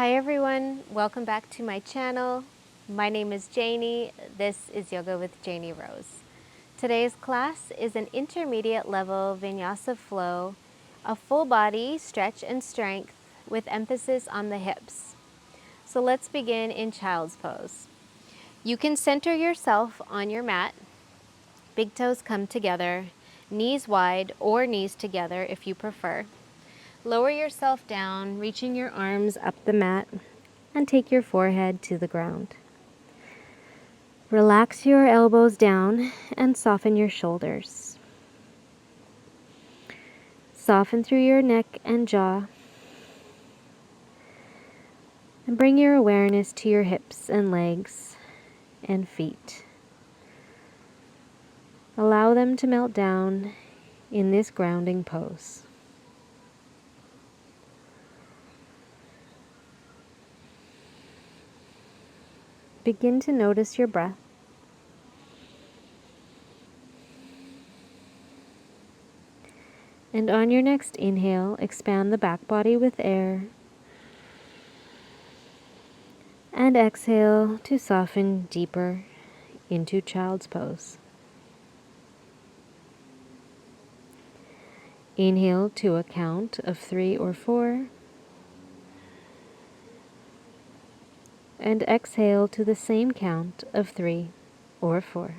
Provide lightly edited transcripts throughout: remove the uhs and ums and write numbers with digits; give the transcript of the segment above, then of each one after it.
Hi everyone, welcome back to my channel. My name is Janie. This is Yoga with Janie Rose. Today's class is an intermediate level Vinyasa flow, a full body stretch and strength with emphasis on the hips. So let's begin in child's pose. You can center yourself on your mat. Big toes come together, knees wide or knees together if you prefer. Lower yourself down, reaching your arms up the mat, and take your forehead to the ground. Relax your elbows down and soften your shoulders. Soften through your neck and jaw. And bring your awareness to your hips and legs and feet. Allow them to melt down in this grounding pose. Begin to notice your breath. And on your next inhale, expand the back body with air. And exhale to soften deeper into child's pose. Inhale to a count of 3 or 4. And exhale to the same count of 3 or 4.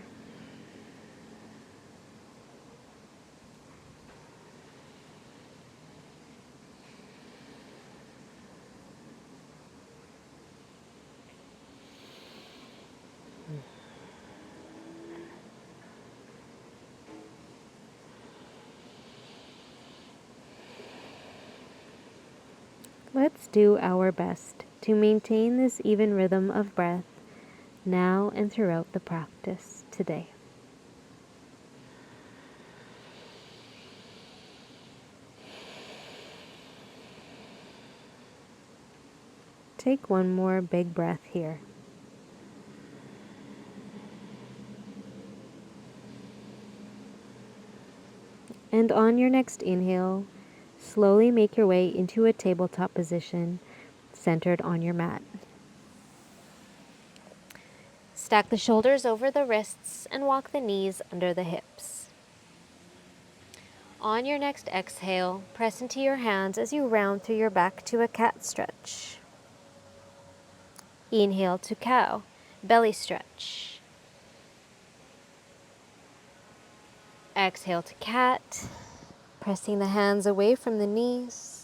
Let's do our best to maintain this even rhythm of breath now and throughout the practice today. Take one more big breath here. And on your next inhale, slowly make your way into a tabletop position centered on your mat. Stack the shoulders over the wrists and walk the knees under the hips. On your next exhale, press into your hands as you round through your back to a cat stretch. Inhale to cow, belly stretch. Exhale to cat, pressing the hands away from the knees.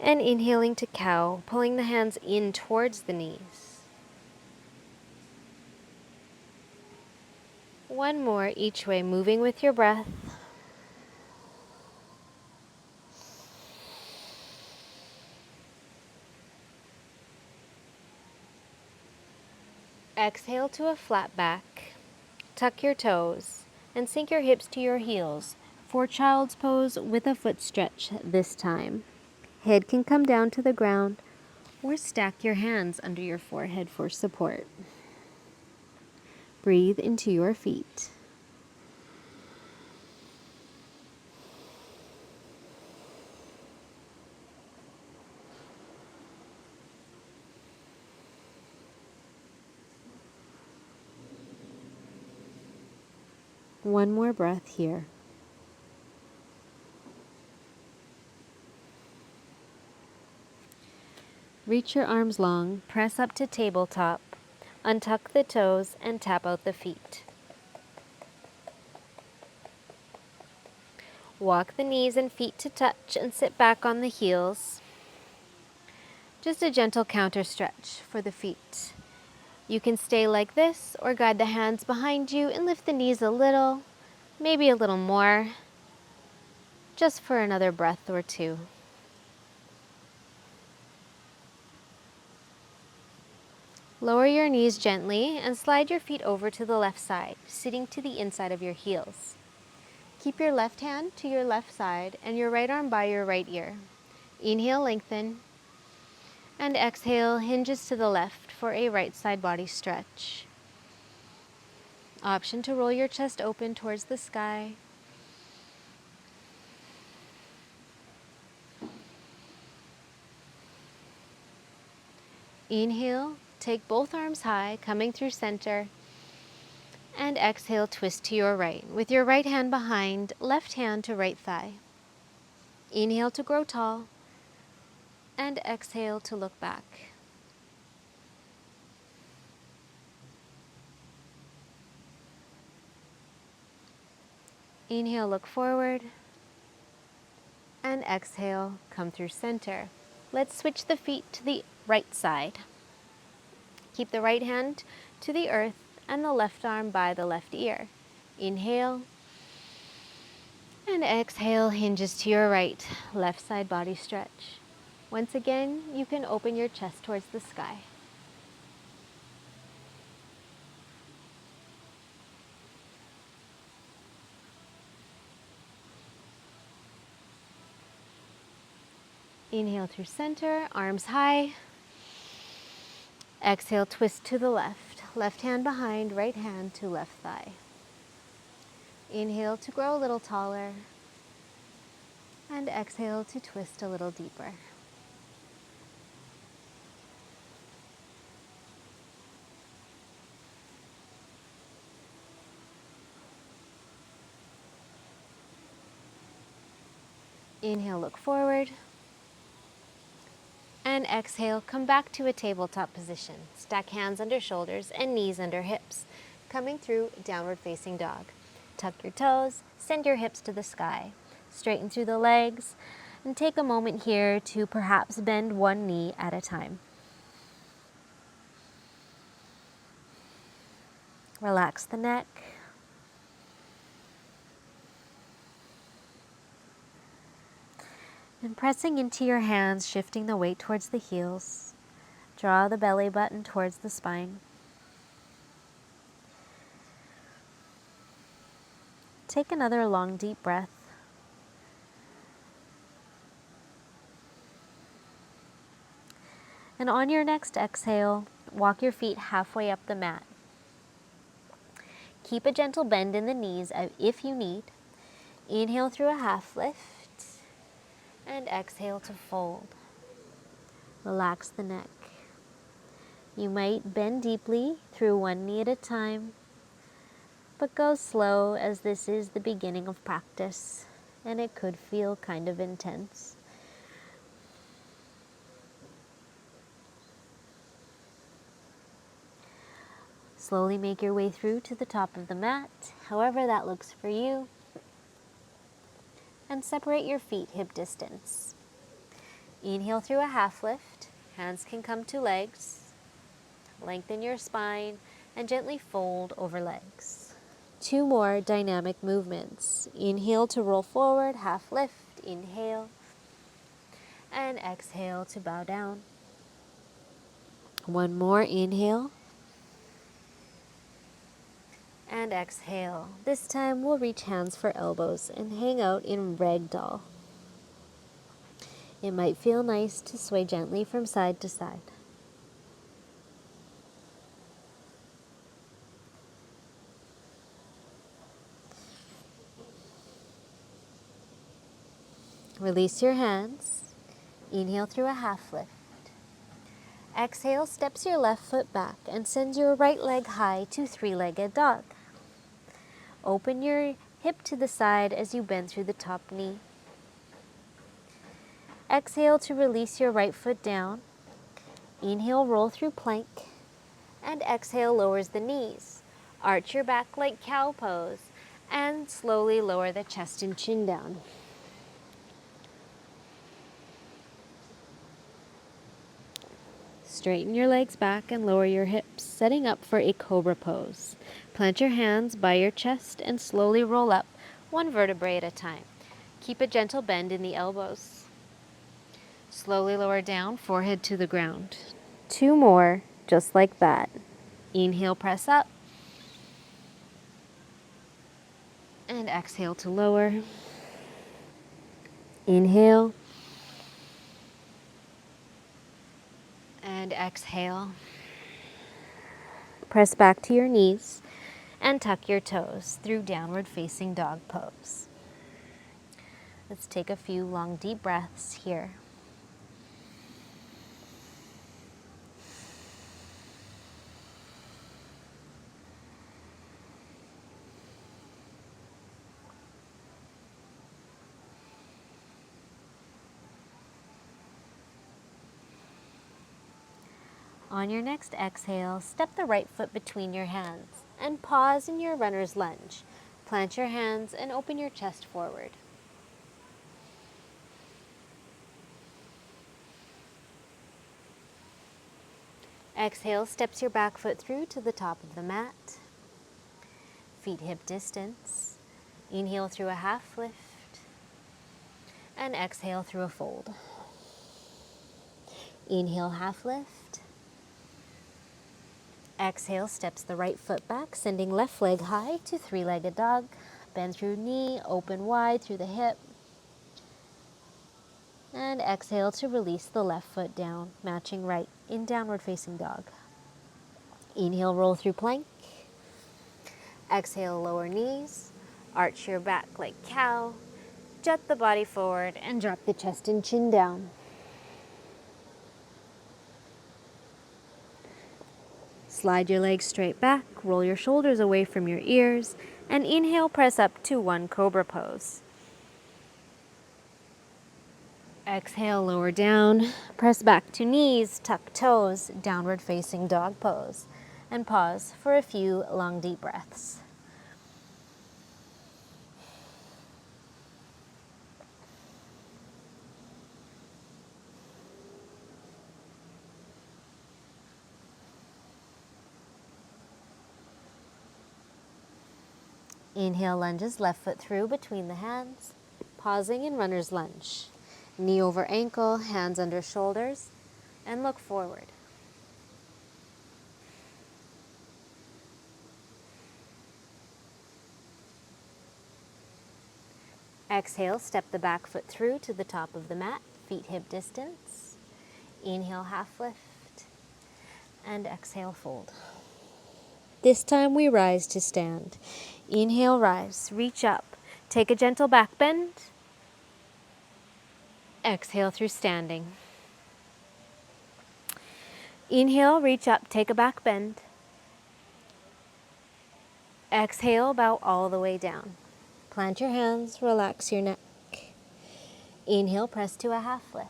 And inhaling to cow, pulling the hands in towards the knees. One more each way, moving with your breath. Exhale to a flat back. Tuck your toes and sink your hips to your heels for child's pose with a foot stretch this time. Head can come down to the ground or stack your hands under your forehead for support. Breathe into your feet. One more breath here. Reach your arms long, press up to tabletop, untuck the toes, and tap out the feet. Walk the knees and feet to touch and sit back on the heels. Just a gentle counter stretch for the feet. You can stay like this or guide the hands behind you and lift the knees a little, maybe a little more, just for another breath or two. Lower your knees gently and slide your feet over to the left side, sitting to the inside of your heels. Keep your left hand to your left side and your right arm by your right ear. Inhale, lengthen, and exhale, hinges to the left for a right side body stretch. Option to roll your chest open towards the sky. Inhale, take both arms high, coming through center. And exhale, twist to your right. With your right hand behind, left hand to right thigh. Inhale to grow tall. And exhale to look back. Inhale, look forward. And exhale, come through center. Let's switch the feet to the right side. Keep the right hand to the earth and the left arm by the left ear. Inhale. And exhale, hinges to your right. Left side body stretch. Once again, you can open your chest towards the sky. Inhale through center, arms high. Exhale, twist to the left. Left hand behind, right hand to left thigh. Inhale to grow a little taller. And exhale to twist a little deeper. Inhale, look forward. And exhale, come back to a tabletop position. Stack hands under shoulders and knees under hips. Coming through downward facing dog. Tuck your toes, send your hips to the sky. Straighten through the legs, and take a moment here to perhaps bend one knee at a time. Relax the neck. And pressing into your hands, shifting the weight towards the heels. Draw the belly button towards the spine. Take another long, deep breath. And on your next exhale, walk your feet halfway up the mat. Keep a gentle bend in the knees if you need. Inhale through a half lift. And exhale to fold. Relax the neck. You might bend deeply through one knee at a time, but go slow as this is the beginning of practice and it could feel kind of intense. Slowly make your way through to the top of the mat, however that looks for you, and separate your feet hip distance. Inhale through a half lift. Hands can come to legs. Lengthen your spine and gently fold over legs. 2 more dynamic movements. Inhale to roll forward, half lift. Inhale. And exhale to bow down. 1 more. Inhale. And exhale. This time we'll reach hands for elbows and hang out in ragdoll. It might feel nice to sway gently from side to side. Release your hands. Inhale through a half lift. Exhale, steps your left foot back and sends your right leg high to 3-legged dog. Open your hip to the side as you bend through the top knee. Exhale to release your right foot down. Inhale, roll through plank. And exhale, lowers the knees. Arch your back like cow pose. And slowly lower the chest and chin down. Straighten your legs back and lower your hips, setting up for a cobra pose. Plant your hands by your chest and slowly roll up, 1 vertebrae at a time. Keep a gentle bend in the elbows. Slowly lower down, forehead to the ground. 2 more, just like that. Inhale, press up. And exhale to lower. Inhale. And exhale. Press back to your knees and tuck your toes through downward facing dog pose. Let's take a few long deep breaths here. On your next exhale, step the right foot between your hands and pause in your runner's lunge. Plant your hands and open your chest forward. Exhale, steps your back foot through to the top of the mat. Feet hip distance. Inhale through a half lift. And exhale through a fold. Inhale, half lift. Exhale, steps the right foot back, sending left leg high to three-legged dog. Bend through knee, open wide through the hip. And exhale to release the left foot down, matching right in downward facing dog. Inhale, roll through plank. Exhale, lower knees. Arch your back like cow. Jut the body forward and drop the chest and chin down. Slide your legs straight back, roll your shoulders away from your ears, and inhale, press up to one cobra pose. Exhale, lower down, press back to knees, tuck toes, downward facing dog pose, and pause for a few long deep breaths. Inhale, lunges left foot through between the hands, pausing in runner's lunge. Knee over ankle, hands under shoulders, and look forward. Exhale, step the back foot through to the top of the mat, feet hip distance. Inhale, half lift, and exhale, fold. This time we rise to stand. Inhale, rise, reach up, take a gentle back bend. Exhale through standing. Inhale, reach up, take a back bend. Exhale, bow all the way down. Plant your hands, relax your neck. Inhale, press to a half lift.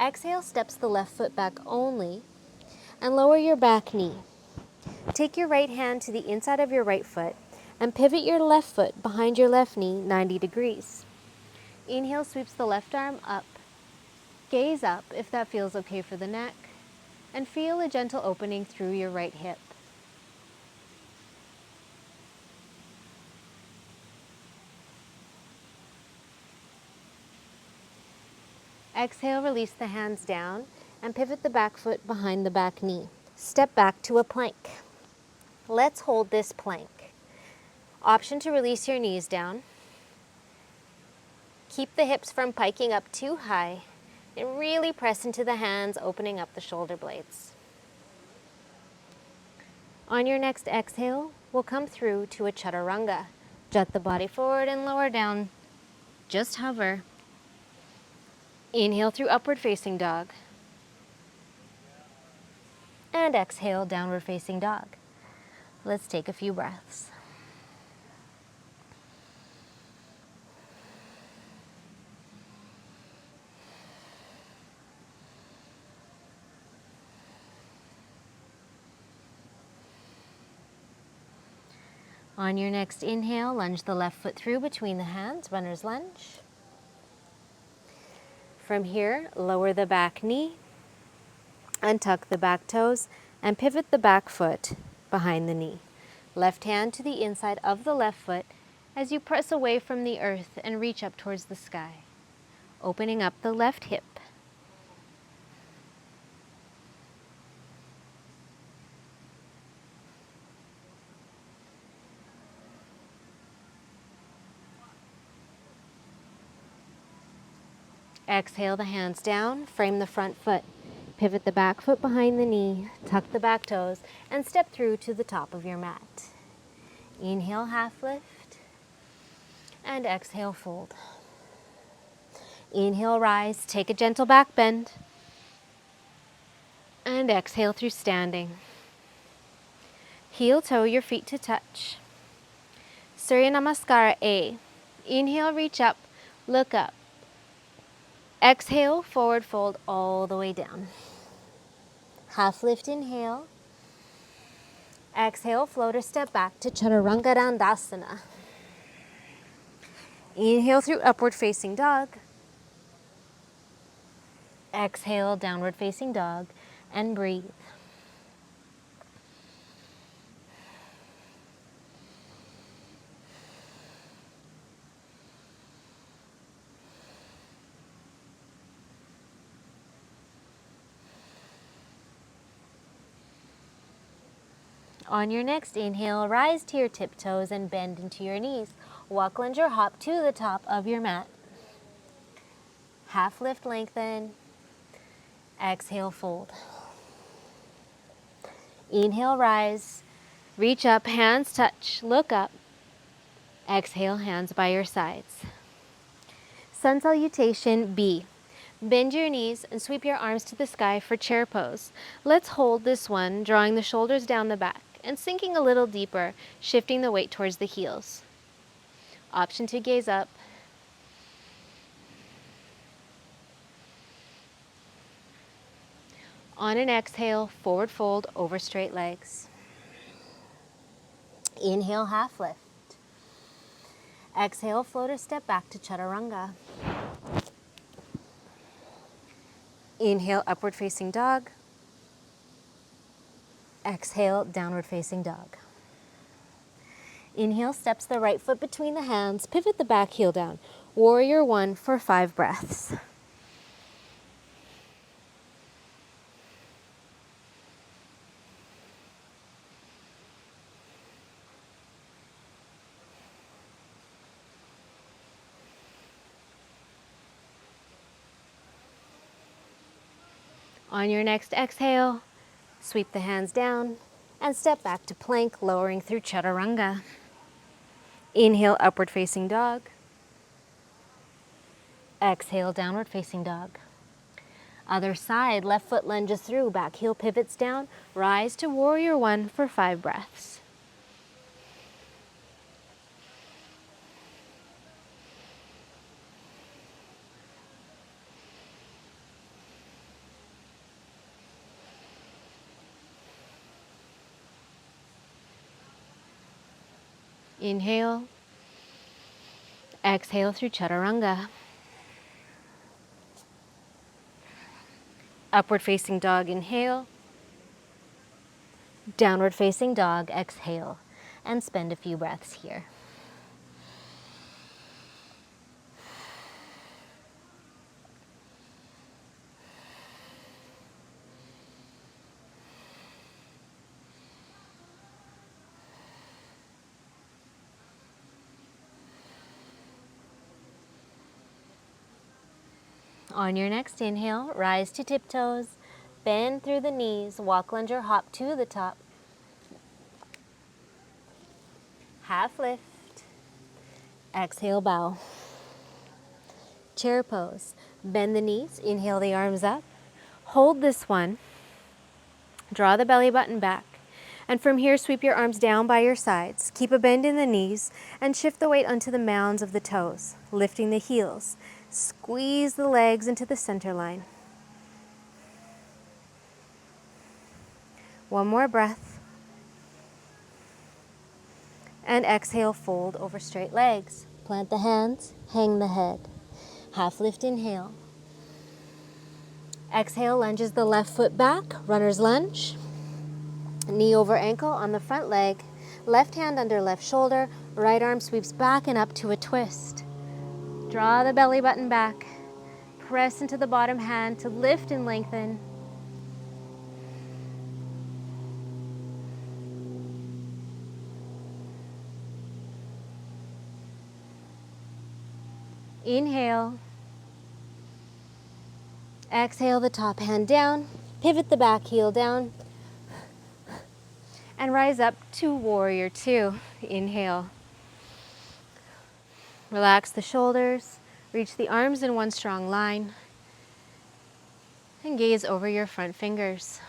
Exhale, steps the left foot back only, and lower your back knee. Take your right hand to the inside of your right foot and pivot your left foot behind your left knee 90 degrees. Inhale, sweeps the left arm up. Gaze up if that feels okay for the neck, and feel a gentle opening through your right hip. Exhale, release the hands down and pivot the back foot behind the back knee. Step back to a plank. Let's hold this plank. Option to release your knees down. Keep the hips from piking up too high and really press into the hands, opening up the shoulder blades. On your next exhale, we'll come through to a chaturanga. Jut the body forward and lower down. Just hover. Inhale through upward facing dog. And exhale, downward facing dog. Let's take a few breaths. On your next inhale, lunge the left foot through between the hands, runner's lunge. From here, lower the back knee, untuck the back toes, and pivot the back foot behind the knee. Left hand to the inside of the left foot as you press away from the earth and reach up towards the sky, opening up the left hip. Exhale the hands down, frame the front foot. Pivot the back foot behind the knee, tuck the back toes, and step through to the top of your mat. Inhale, half lift, and exhale, fold. Inhale, rise, take a gentle back bend, and exhale through standing. Heel toe your feet to touch. Surya Namaskara A. Inhale, reach up, look up. Exhale, forward fold all the way down. Half lift, inhale. Exhale, float or step back to Chaturanga Dandasana. Inhale through upward facing dog. Exhale, downward facing dog, and breathe. On your next inhale, rise to your tiptoes and bend into your knees. Walk, lunge, or hop to the top of your mat. Half lift, lengthen. Exhale, fold. Inhale, rise. Reach up, hands touch, look up. Exhale, hands by your sides. Sun salutation B. Bend your knees and sweep your arms to the sky for chair pose. Let's hold this one, drawing the shoulders down the back and sinking a little deeper, shifting the weight towards the heels. Option to gaze up. On an exhale, forward fold over straight legs. Inhale, half lift. Exhale, float or step back to Chaturanga. Inhale, upward facing dog. Exhale, downward facing dog. Inhale, steps the right foot between the hands, pivot the back heel down. Warrior one for 5 breaths. On your next exhale, sweep the hands down and step back to plank, lowering through Chaturanga. Inhale, upward facing dog. Exhale, downward facing dog. Other side, left foot lunges through, back heel pivots down, rise to warrior one for 5 breaths. Inhale. Exhale through Chaturanga. Upward facing dog, inhale. Downward facing dog, exhale. And spend a few breaths here. On your next inhale, rise to tiptoes, bend through the knees, walk, lunge, or hop to the top. Half lift. Exhale, bow. Chair pose. Bend the knees, inhale the arms up. Hold this one. Draw the belly button back. And from here, sweep your arms down by your sides. Keep a bend in the knees and shift the weight onto the mounds of the toes, lifting the heels. Squeeze the legs into the center line. One more breath. And exhale, fold over straight legs. Plant the hands, hang the head. Half lift, inhale. Exhale, lunges the left foot back, runner's lunge. Knee over ankle on the front leg. Left hand under left shoulder. Right arm sweeps back and up to a twist. Draw the belly button back. Press into the bottom hand to lift and lengthen. Inhale. Exhale the top hand down. Pivot the back heel down. And rise up to warrior two. Inhale. Relax the shoulders. Reach the arms in one strong line. And gaze over your front fingers.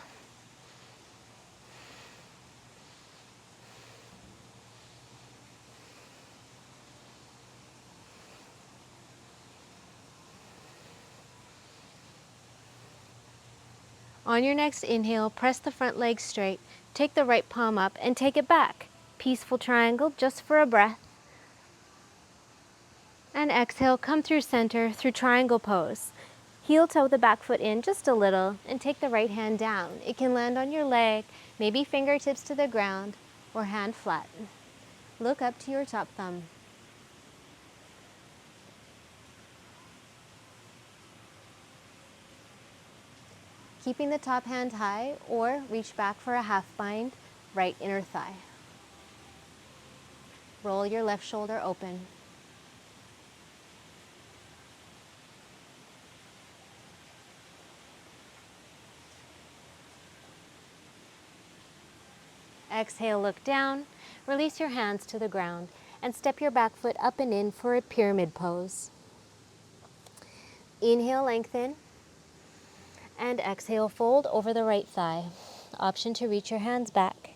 On your next inhale, press the front leg straight. Take the right palm up and take it back. Peaceful triangle just for a breath. And exhale, come through center through triangle pose. Heel toe the back foot in just a little and take the right hand down. It can land on your leg, maybe fingertips to the ground or hand flat. Look up to your top thumb. Keeping the top hand high or reach back for a half bind, right inner thigh. Roll your left shoulder open. Exhale, look down, release your hands to the ground, and step your back foot up and in for a pyramid pose. Inhale, lengthen, and exhale, fold over the right thigh. Option to reach your hands back,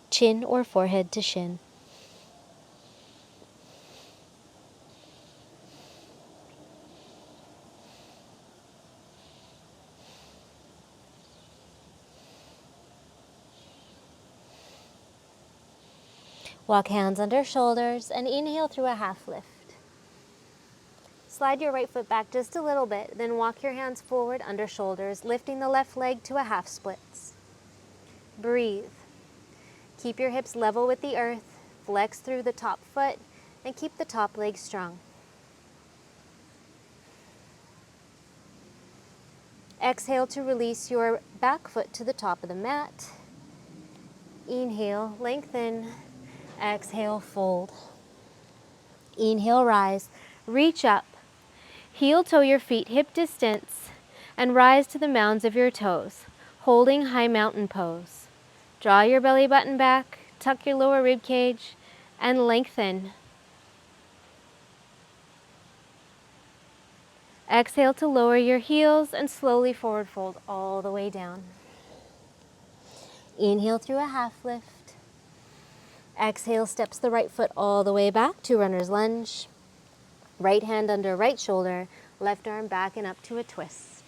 chin or forehead to shin. Walk hands under shoulders and inhale through a half lift. Slide your right foot back just a little bit, then walk your hands forward under shoulders, lifting the left leg to a half splits. Breathe. Keep your hips level with the earth, flex through the top foot, and keep the top leg strong. Exhale to release your back foot to the top of the mat. Inhale, lengthen. Exhale, fold. Inhale, rise. Reach up. Heel toe your feet hip distance and rise to the mounds of your toes, holding high mountain pose. Draw your belly button back, tuck your lower rib cage, and lengthen. Exhale to lower your heels and slowly forward fold all the way down. Inhale through a half lift. Exhale, steps the right foot all the way back to runner's lunge. Right hand under right shoulder, left arm back and up to a twist.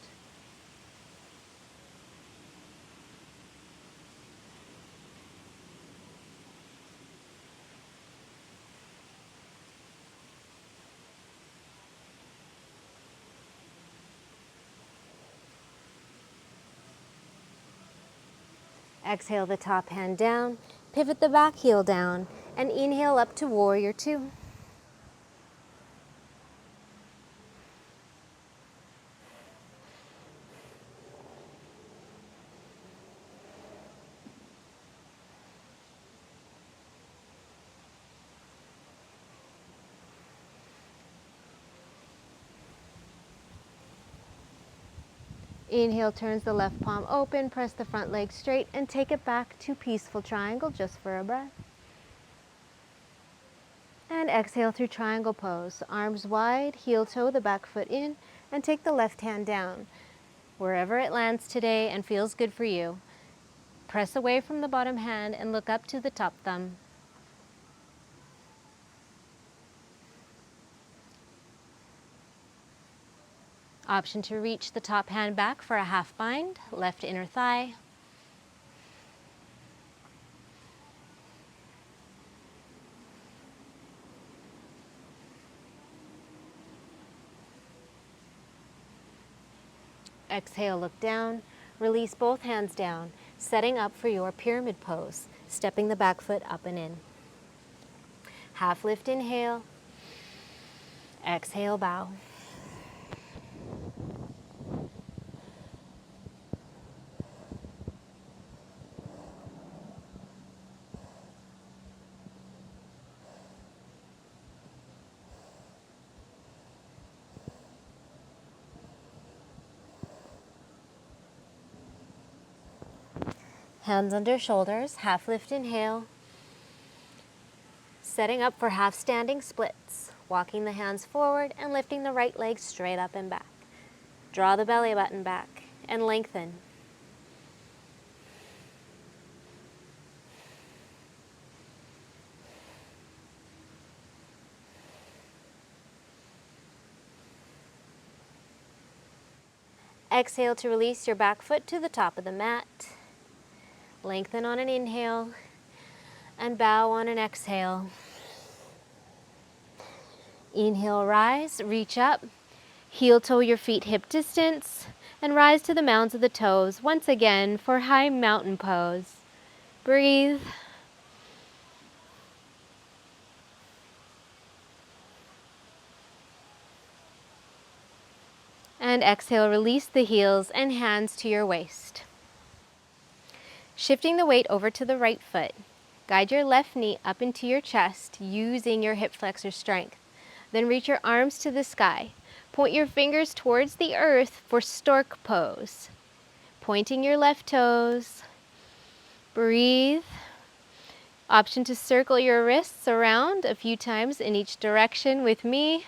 Exhale the top hand down, pivot the back heel down, and inhale up to warrior two. Inhale turns the left palm open, press the front leg straight, and take it back to peaceful triangle just for a breath. And exhale through triangle pose. Arms wide, heel toe the back foot in, and take the left hand down. Wherever it lands today and feels good for you. Press away from the bottom hand and look up to the top thumb. Option to reach the top hand back for a half bind, left inner thigh. Exhale, look down, release both hands down, setting up for your pyramid pose, stepping the back foot up and in. Half lift, inhale. Exhale, bow. Hands under shoulders, half lift, inhale. Setting up for half standing splits, walking the hands forward and lifting the right leg straight up and back. Draw the belly button back and lengthen. Exhale to release your back foot to the top of the mat. Lengthen on an inhale and bow on an exhale. Inhale, rise, reach up. Heel toe your feet hip distance and rise to the mounds of the toes once again for high mountain pose. Breathe. And exhale, release the heels and hands to your waist. Shifting the weight over to the right foot, guide your left knee up into your chest using your hip flexor strength. Then reach your arms to the sky. Point your fingers towards the earth for stork pose. Pointing your left toes. Breathe. Option to circle your wrists around a few times in each direction with me.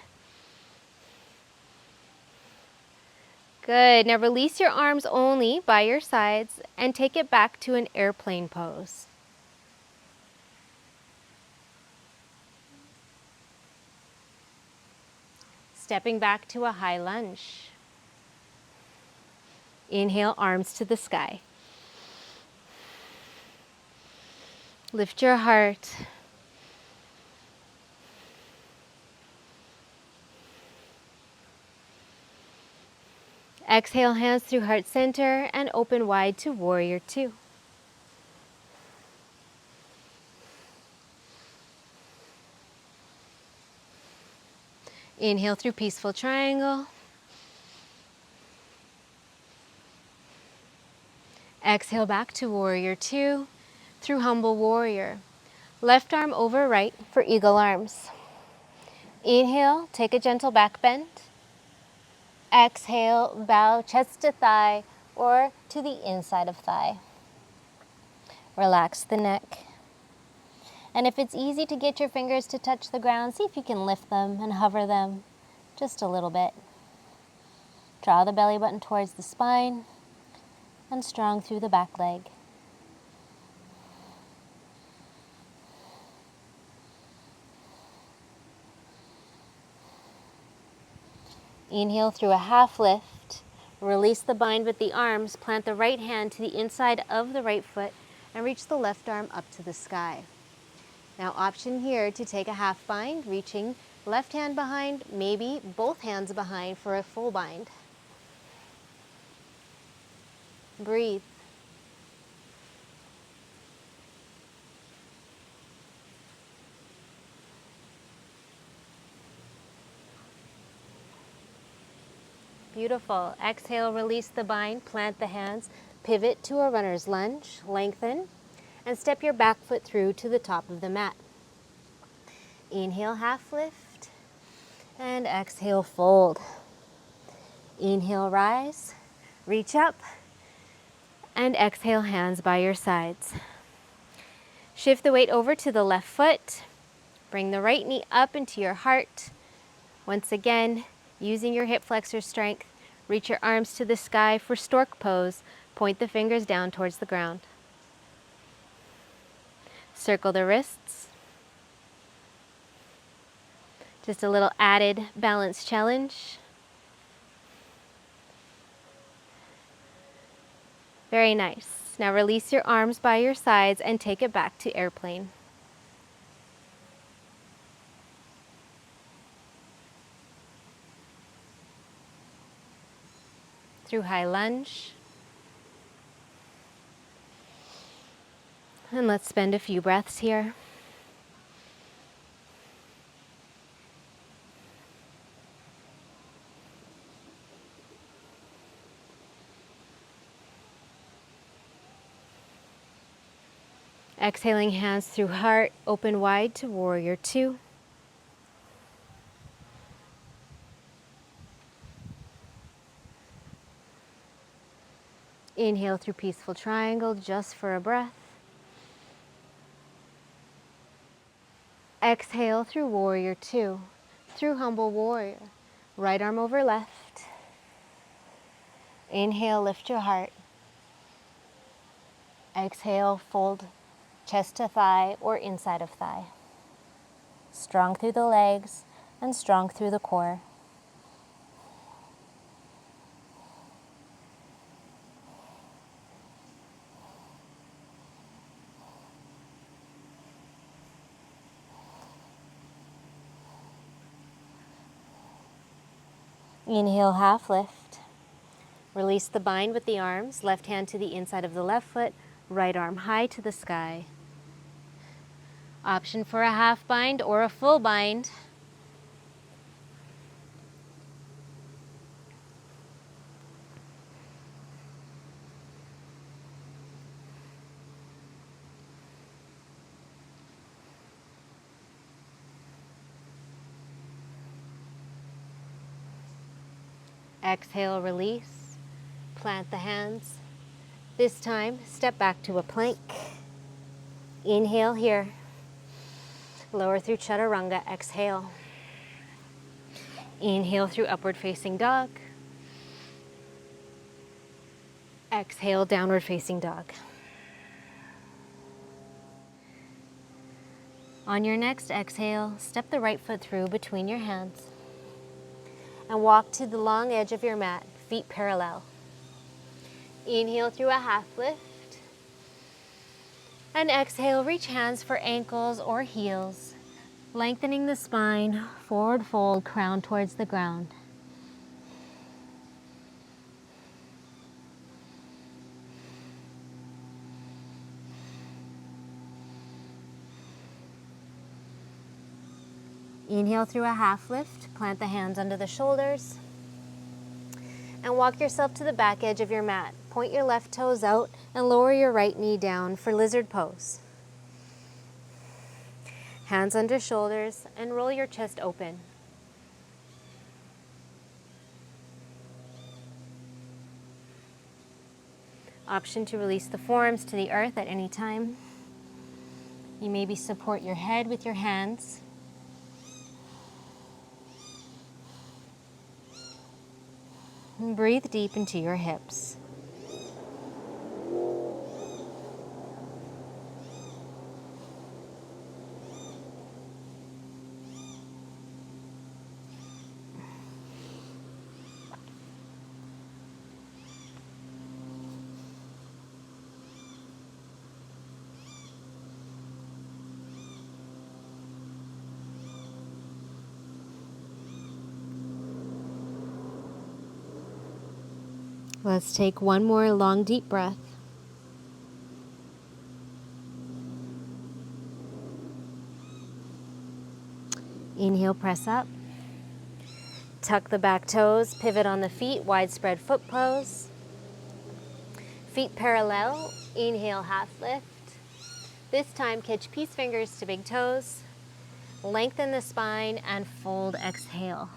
Good. Now release your arms only by your sides and take it back to an airplane pose. Stepping back to a high lunge. Inhale, arms to the sky. Lift your heart. Exhale, hands through heart center and open wide to warrior two. Inhale through peaceful triangle. Exhale back to warrior two through humble warrior. Left arm over right for eagle arms. Inhale, take a gentle back bend. Exhale, bow chest to thigh or to the inside of thigh. Relax the neck. And if it's easy to get your fingers to touch the ground, see if you can lift them and hover them just a little bit. Draw the belly button towards the spine and strong through the back leg. Inhale through a half lift. Release the bind with the arms. Plant the right hand to the inside of the right foot and reach the left arm up to the sky. Now option here to take a half bind, reaching left hand behind, maybe both hands behind for a full bind. Breathe. Beautiful. Exhale, release the bind, plant the hands, pivot to a runner's lunge, lengthen, and step your back foot through to the top of the mat. Inhale, half lift, and exhale, fold. Inhale, rise, reach up, and exhale, hands by your sides. Shift the weight over to the left foot. Bring the right knee up into your heart. Once again, using your hip flexor strength, reach your arms to the sky for stork pose. Point the fingers down towards the ground. Circle the wrists. Just a little added balance challenge. Very nice. Now release your arms by your sides and take it back to airplane. Through high lunge. And let's spend a few breaths here. Exhaling, hands through heart, open wide to warrior two. Inhale through peaceful triangle just for a breath. Exhale through warrior two, through humble warrior. Right arm over left. Inhale, lift your heart. Exhale, fold chest to thigh or inside of thigh. Strong through the legs and strong through the core. Inhale, half lift. Release the bind with the arms, left hand to the inside of the left foot, right arm high to the sky. Option for a half bind or a full bind. Exhale, release. Plant the hands. This time, step back to a plank. Inhale here. Lower through chaturanga, exhale. Inhale through upward facing dog. Exhale, downward facing dog. On your next exhale, step the right foot through between your hands and walk to the long edge of your mat, feet parallel. Inhale through a half lift. And exhale, reach hands for ankles or heels, lengthening the spine, forward fold, crown towards the ground. Inhale through a half lift, plant the hands under the shoulders, and walk yourself to the back edge of your mat. Point your left toes out and lower your right knee down for lizard pose. Hands under shoulders and roll your chest open. Option to release the forearms to the earth at any time. You maybe support your head with your hands. And breathe deep into your hips. Let's take one more long, deep breath. Inhale, press up. Tuck the back toes, pivot on the feet, widespread foot pose. Feet parallel, inhale, half lift. This time, catch peace fingers to big toes. Lengthen the spine and fold, exhale.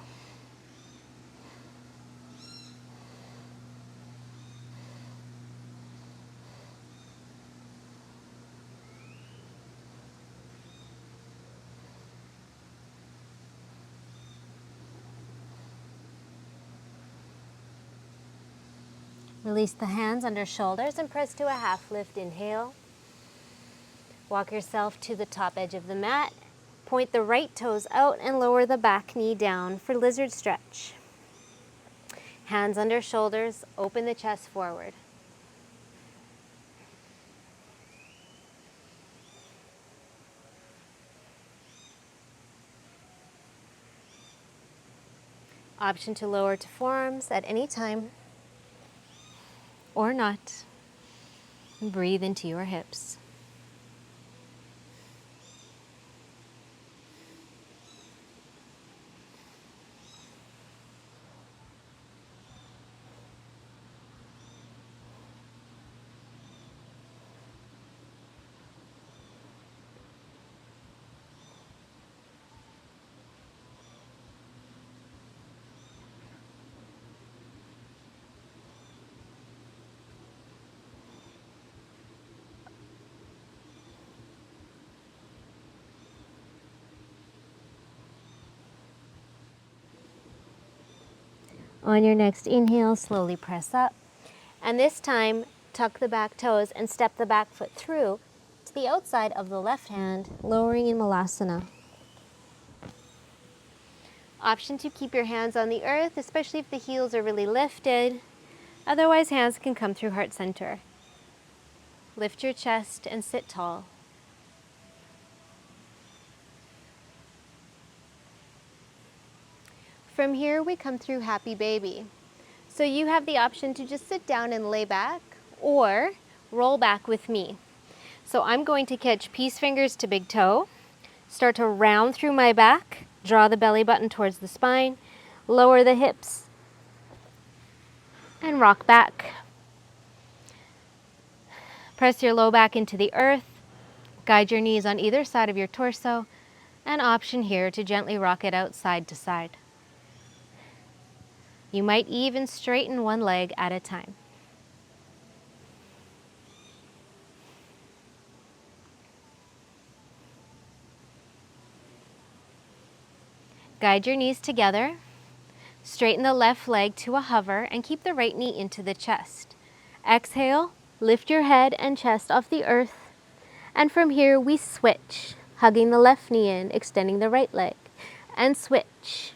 Release the hands under shoulders and press to a half lift, inhale. Walk yourself to the top edge of the mat. Point the right toes out and lower the back knee down for lizard stretch. Hands under shoulders, open the chest forward. Option to lower to forearms at any time or not. Breathe into your hips. On your next inhale, slowly press up. And this time, tuck the back toes and step the back foot through to the outside of the left hand, lowering in Malasana. Option to keep your hands on the earth, especially if the heels are really lifted. Otherwise, hands can come through heart center. Lift your chest and sit tall. For from here, we come through happy baby. So you have the option to just sit down and lay back or roll back with me. So I'm going to catch peace fingers to big toe, start to round through my back, draw the belly button towards the spine, lower the hips, and rock back. Press your low back into the earth, guide your knees on either side of your torso, and option here to gently rock it out side to side. You might even straighten one leg at a time. Guide your knees together, straighten the left leg to a hover, and keep the right knee into the chest. Exhale, lift your head and chest off the earth, and from here we switch, hugging the left knee in, extending the right leg, and switch,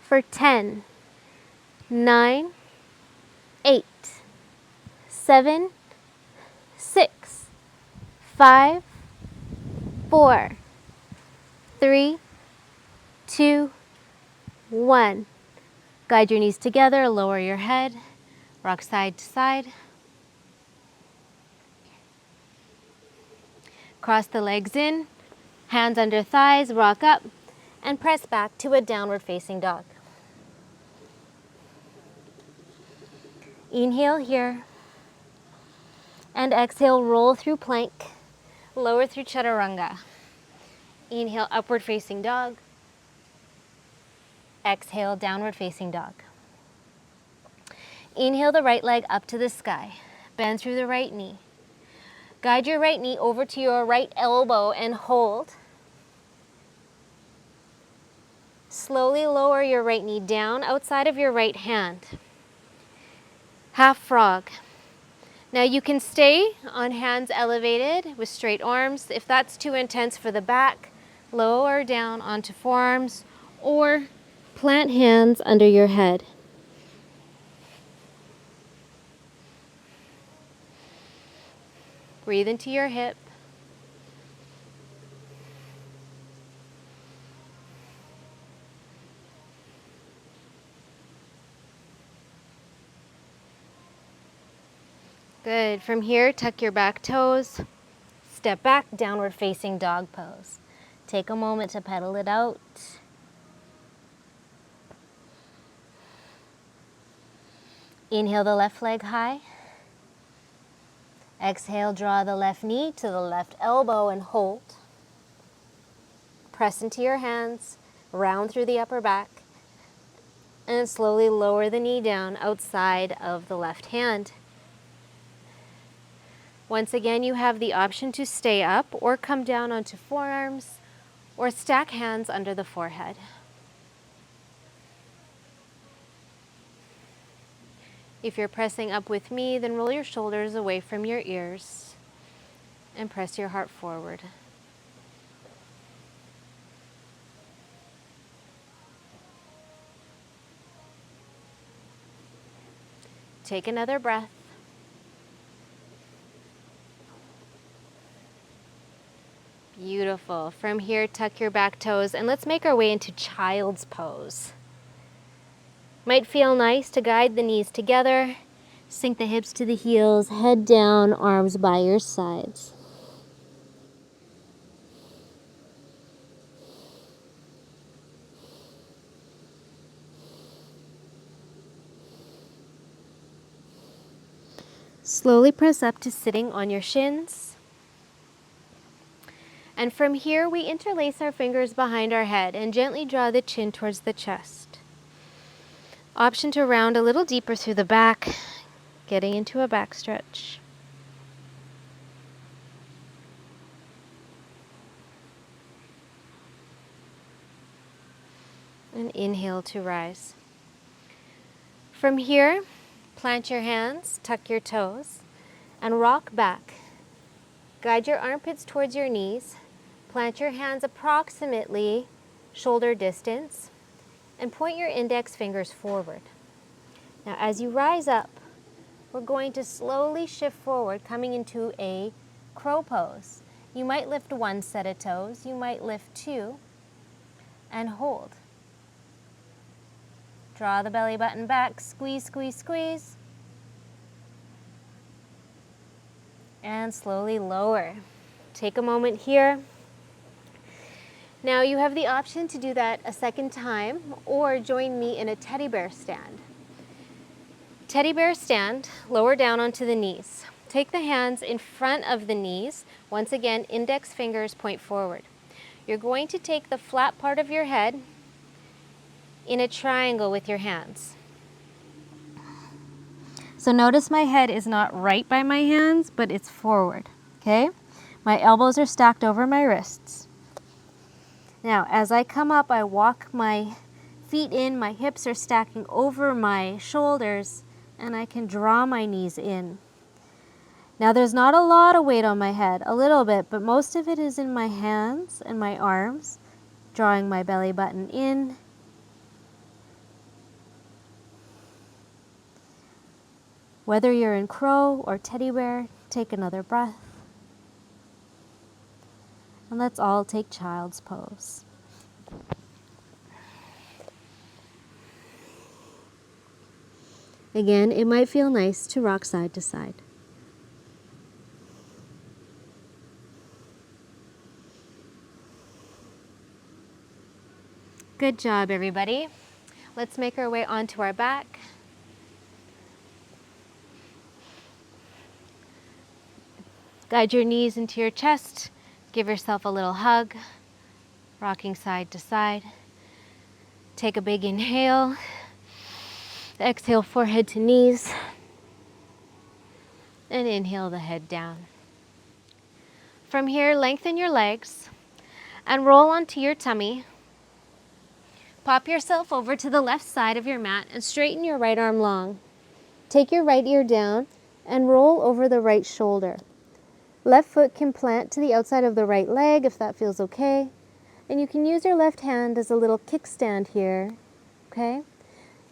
for 10, 9, 8, 7, 6, 5, 4, 3, 2, 1. Guide your knees together, lower your head, rock side to side. Cross the legs in, hands under thighs, rock up, and press back to a downward facing dog. Inhale here, and exhale, roll through plank, lower through chaturanga. Inhale, upward facing dog. Exhale, downward facing dog. Inhale the right leg up to the sky. Bend through the right knee. Guide your right knee over to your right elbow and hold. Slowly lower your right knee down outside of your right hand. Half frog. Now you can stay on hands elevated with straight arms. If that's too intense for the back, lower down onto forearms or plant hands under your head. Breathe into your hip. Good. From here, tuck your back toes. Step back, downward facing dog pose. Take a moment to pedal it out. Inhale the left leg high. Exhale, draw the left knee to the left elbow and hold. Press into your hands, round through the upper back, and slowly lower the knee down outside of the left hand. Once again, you have the option to stay up or come down onto forearms or stack hands under the forehead. If you're pressing up with me, then roll your shoulders away from your ears and press your heart forward. Take another breath. Beautiful. From here, tuck your back toes and let's make our way into child's pose. Might feel nice to guide the knees together, sink the hips to the heels, head down, arms by your sides. Slowly press up to sitting on your shins. And from here, we interlace our fingers behind our head and gently draw the chin towards the chest. Option to round a little deeper through the back, getting into a back stretch. And inhale to rise. From here, plant your hands, tuck your toes, and rock back. Guide your armpits towards your knees. Plant your hands approximately shoulder distance and point your index fingers forward. Now as you rise up, we're going to slowly shift forward, coming into a crow pose. You might lift one set of toes, you might lift two, and hold. Draw the belly button back, squeeze, squeeze, squeeze. And slowly lower. Take a moment here. Now you have the option to do that a second time or join me in a teddy bear stand. Teddy bear stand, lower down onto the knees. Take the hands in front of the knees. Once again, index fingers point forward. You're going to take the flat part of your head in a triangle with your hands. So notice my head is not right by my hands, but it's forward, okay? My elbows are stacked over my wrists. Now, as I come up, I walk my feet in, my hips are stacking over my shoulders, and I can draw my knees in. Now, there's not a lot of weight on my head, a little bit, but most of it is in my hands and my arms, drawing my belly button in. Whether you're in crow or teddy bear, take another breath. And let's all take child's pose. Again, it might feel nice to rock side to side. Good job, everybody. Let's make our way onto our back. Guide your knees into your chest. Give yourself a little hug, rocking side to side. Take a big inhale. Exhale, forehead to knees. And inhale the head down. From here, lengthen your legs and roll onto your tummy. Pop yourself over to the left side of your mat and straighten your right arm long. Take your right ear down and roll over the right shoulder. Left foot can plant to the outside of the right leg if that feels okay. And you can use your left hand as a little kickstand here, okay?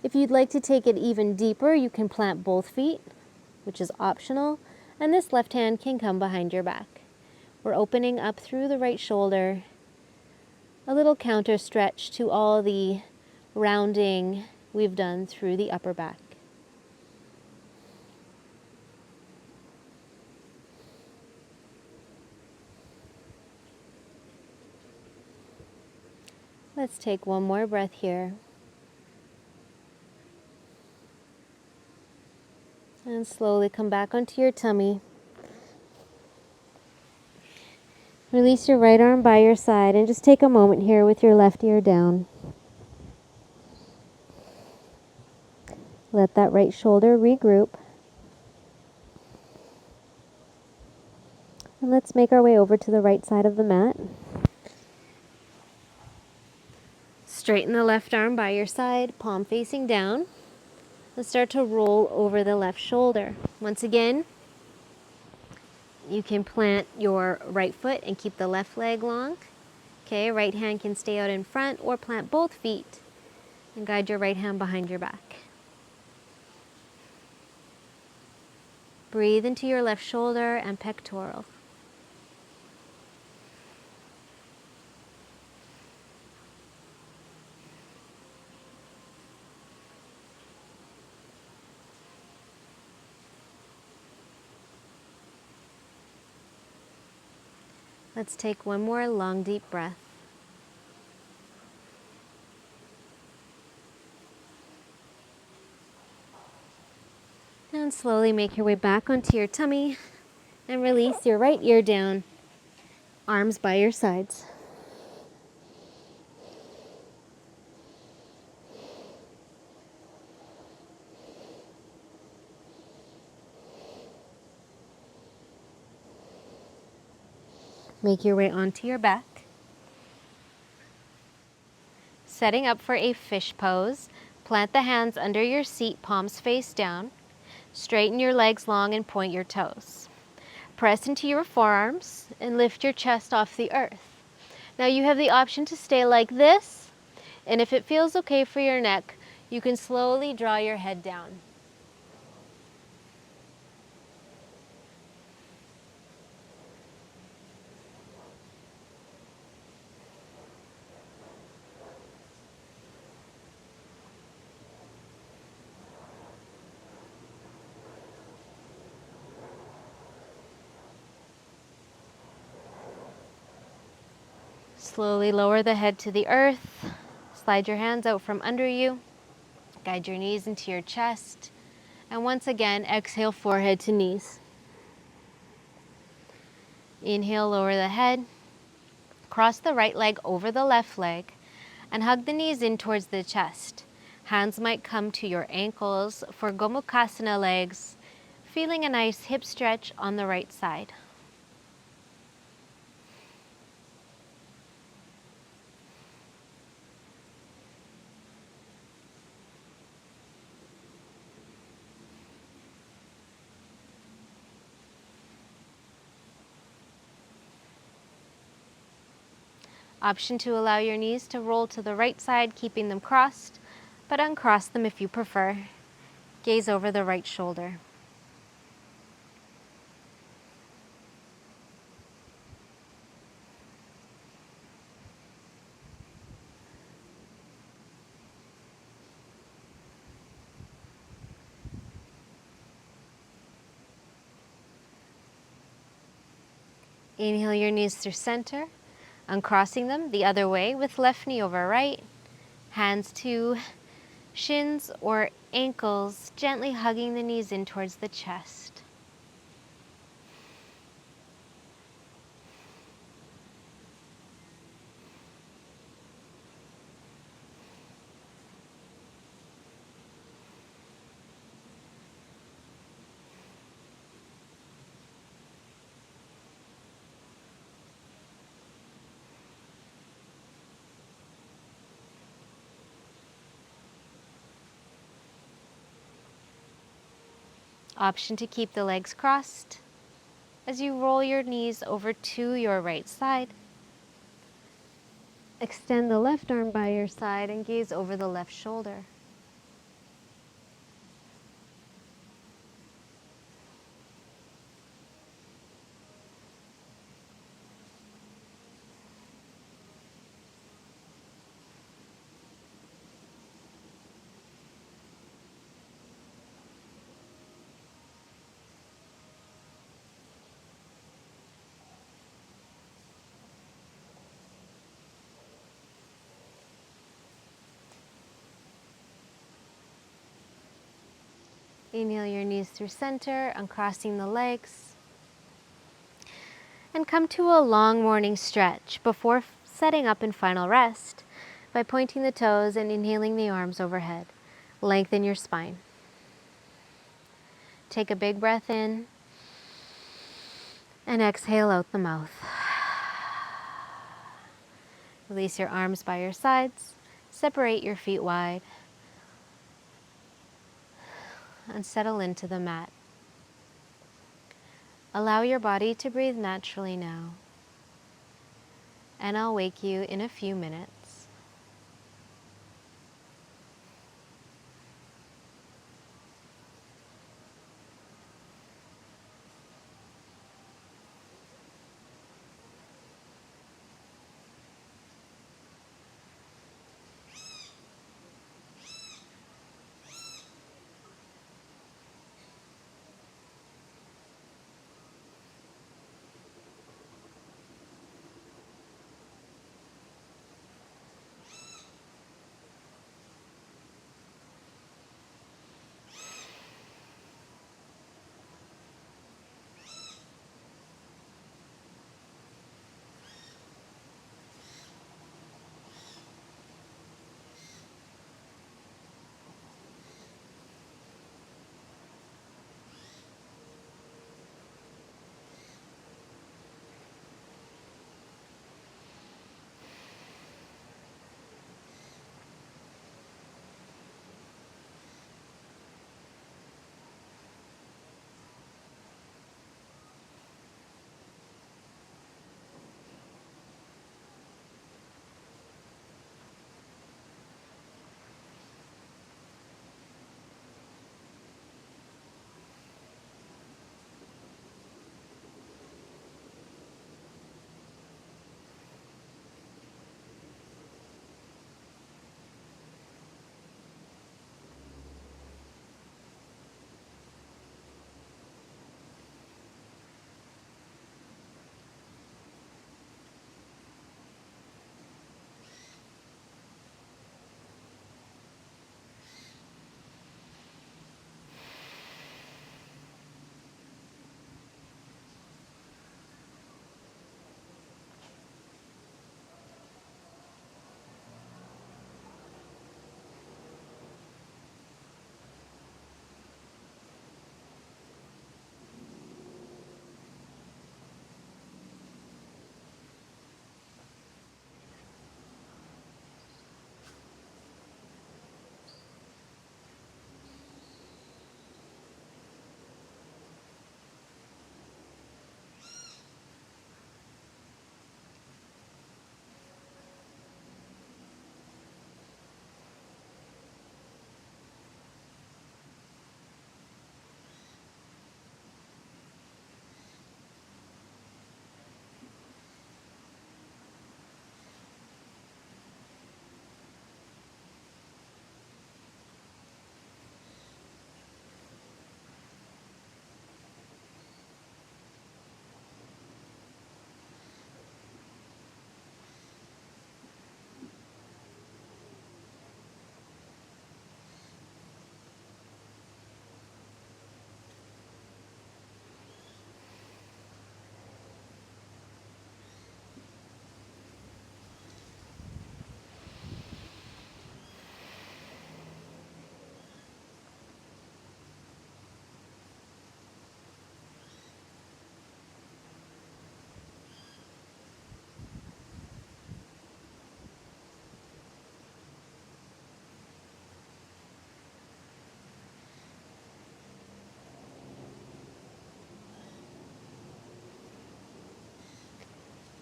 If you'd like to take it even deeper, you can plant both feet, which is optional, and this left hand can come behind your back. We're opening up through the right shoulder, a little counter stretch to all the rounding we've done through the upper back. Let's take one more breath here. And slowly come back onto your tummy. Release your right arm by your side and just take a moment here with your left ear down. Let that right shoulder regroup. And let's make our way over to the right side of the mat. Straighten the left arm by your side, palm facing down. And start to roll over the left shoulder. Once again, you can plant your right foot and keep the left leg long. Okay, right hand can stay out in front or plant both feet and guide your right hand behind your back. Breathe into your left shoulder and pectoral. Let's take one more long, deep breath. And slowly make your way back onto your tummy and release your right ear down, arms by your sides. Make your way onto your back. Setting up for a fish pose, plant the hands under your seat, palms face down. Straighten your legs long and point your toes. Press into your forearms and lift your chest off the earth. Now you have the option to stay like this, and if it feels okay for your neck, you can slowly draw your head down. Slowly lower the head to the earth. Slide your hands out from under you. Guide your knees into your chest. And once again, exhale, forehead to knees. Inhale, lower the head. Cross the right leg over the left leg and hug the knees in towards the chest. Hands might come to your ankles for Gomukhasana legs, feeling a nice hip stretch on the right side. Option to allow your knees to roll to the right side, keeping them crossed, but uncross them if you prefer. Gaze over the right shoulder. Inhale your knees through center, uncrossing them the other way with left knee over right, hands to shins or ankles, gently hugging the knees in towards the chest. Option to keep the legs crossed as you roll your knees over to your right side. Extend the left arm by your side and gaze over the left shoulder. Inhale your knees through center, uncrossing the legs. And come to a long morning stretch before setting up in final rest by pointing the toes and inhaling the arms overhead. Lengthen your spine. Take a big breath in and exhale out the mouth. Release your arms by your sides. Separate your feet wide and settle into the mat. Allow your body to breathe naturally now, and I'll wake you in a few minutes.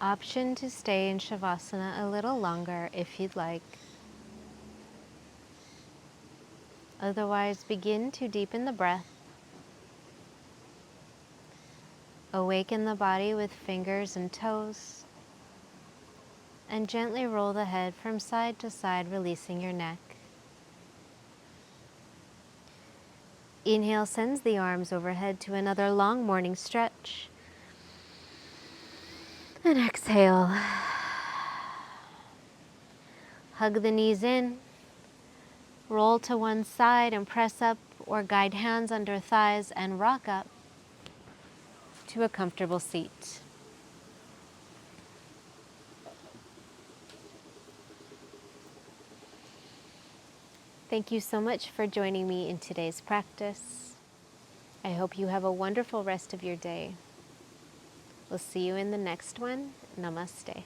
Option to stay in Savasana a little longer if you'd like. Otherwise, begin to deepen the breath. Awaken the body with fingers and toes. And gently roll the head from side to side, releasing your neck. Inhale sends the arms overhead to another long morning stretch. And exhale. Hug the knees in. Roll to one side and press up or guide hands under thighs and rock up to a comfortable seat. Thank you so much for joining me in today's practice. I hope you have a wonderful rest of your day. We'll see you in the next one. Namaste.